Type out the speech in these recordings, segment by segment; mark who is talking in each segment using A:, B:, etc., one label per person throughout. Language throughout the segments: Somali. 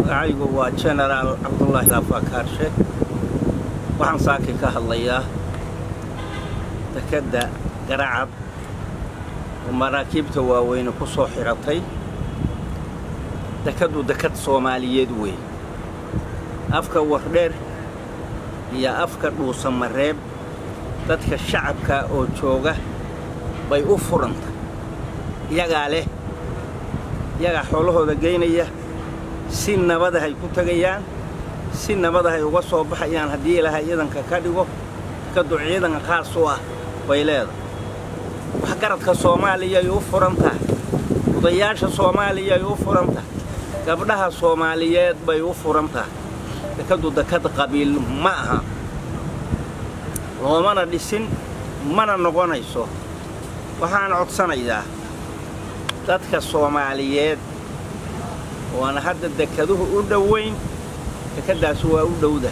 A: magacaygu waa General Abdullahi Lafakarshe waxaan saaki ka hadlayaa dekada Garacad oo maraakiibta waaweyn ku soo xiratay dekad Soomaaliyeed weey afka wardheer iyo afka dhuusan mareeb dadka shacabka oo jooga bay u furanta iyaga leh iyaga xoolahooda geynaya si nabad ah ay ku tagayaan si nabad ah ay uga soo baxayaan hadii Ilaahay idanka ka dhigo ka duciidan qaas oo ah way leedahay wax garadka Soomaaliya ay u furanta odayaasha Soomaaliya ay u furanta gabdhaha Soomaaliyeed bay u furanta dekad qabiil ma aha loomana dhisin mana noqonayso waxaan codsanayaa dadka Soomaaliyeed waana hadda dekaduhu u dhaweyn dekadaas waa u dhawda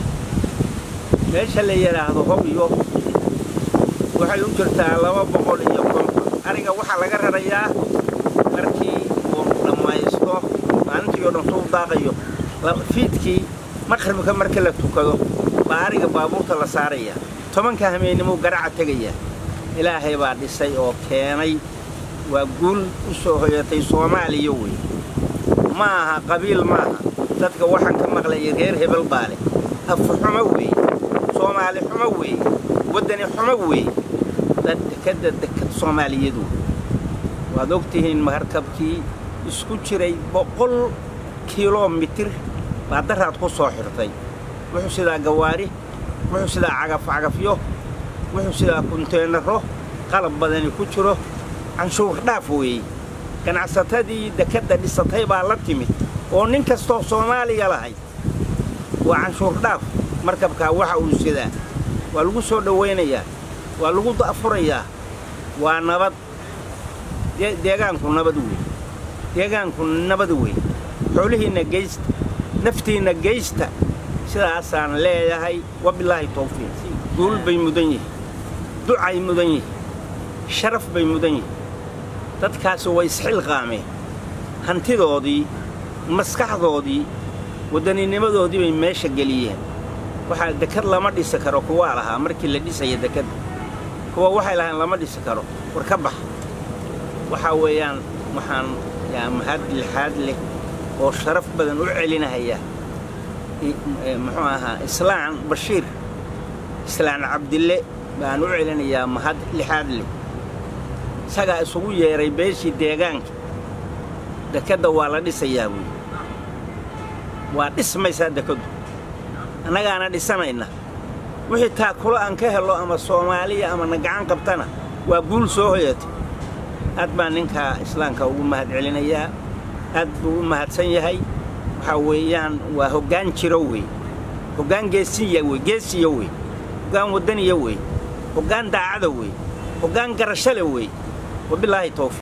A: meesha la yiraahdo Hobyo waxay u jirtaa 250 ariga waxa laga rarayaa markii uu dhamaysto maalintii oo dhan soo daaqayo fiidkii maqribka marka la tukado baariga baabuurta la saaraya 10 ka hameenimo Garacad tagaya Ilaahay baa dhisay oo keenay waa guul u soo hoyatay Soomaaliya weey ma aha qabiil ma aha dadka waxaan ka maqlay reer hebel baale af xumo weey Soomaali xumo weey wadani xumo weey dekad Soomaaliyeed waad ogtihiin markabkii isku jiray 100 kiiloomitir baadaraad ku soo xirtay wuxuu sida gawaari wuxuu sida cagafyo wuxuu sida konteenaro qalab badan ku jiro canshuur dhaaf weey ganacsatadii dekada dhisatay baa la timid oo nin kasto Soomaaliya lahay waa canshuur dhaaf markabka waxa uu sida waa lagu soo dhaweynayaa waa lagu daafurayaa waa nabad deegaanku nabad weey xoolihiina geysta naftiina geysta sidaasaan leeyahay wabillahi tawfiiq guul bay mudan yihiin ducay mudan yihiin sharaf bay mudan yihiin dadkaas way isxilqaameen hantidoodii maskaxdoodii wadaniinimadoodii bay meesha galiyeen waxa dekad lama dhisi karo kuwa laha markii la dhisay dekad kuwa waxay lahayn lama dhisi karo war ka bax waxa weeyaan waxaan yaa mahad leh oo sharaf badan u celinaya muxuu ahaa Islaan Bashiir Islaan Cabdille baan u celinayaa mahad leh saga isugu yeeray beeshii deegaanka dekada waa la dhisayaa waa dhismaysaa dekadu anagaana dhisanayna wixii taa kula aan ka helo ama Soomaaliya ama gacan qabtana waa guul soo hoyatay aad baan ninka Islaanka ugu mahad celinayaa aad buu mahadsan yahay waxa weeyaan waa hoggaan jiro weey hoggaan geesiya weey hoggaan wadaniya weey hoggaan daacada weey hoggaan garashale weey wabillahi tawfiiq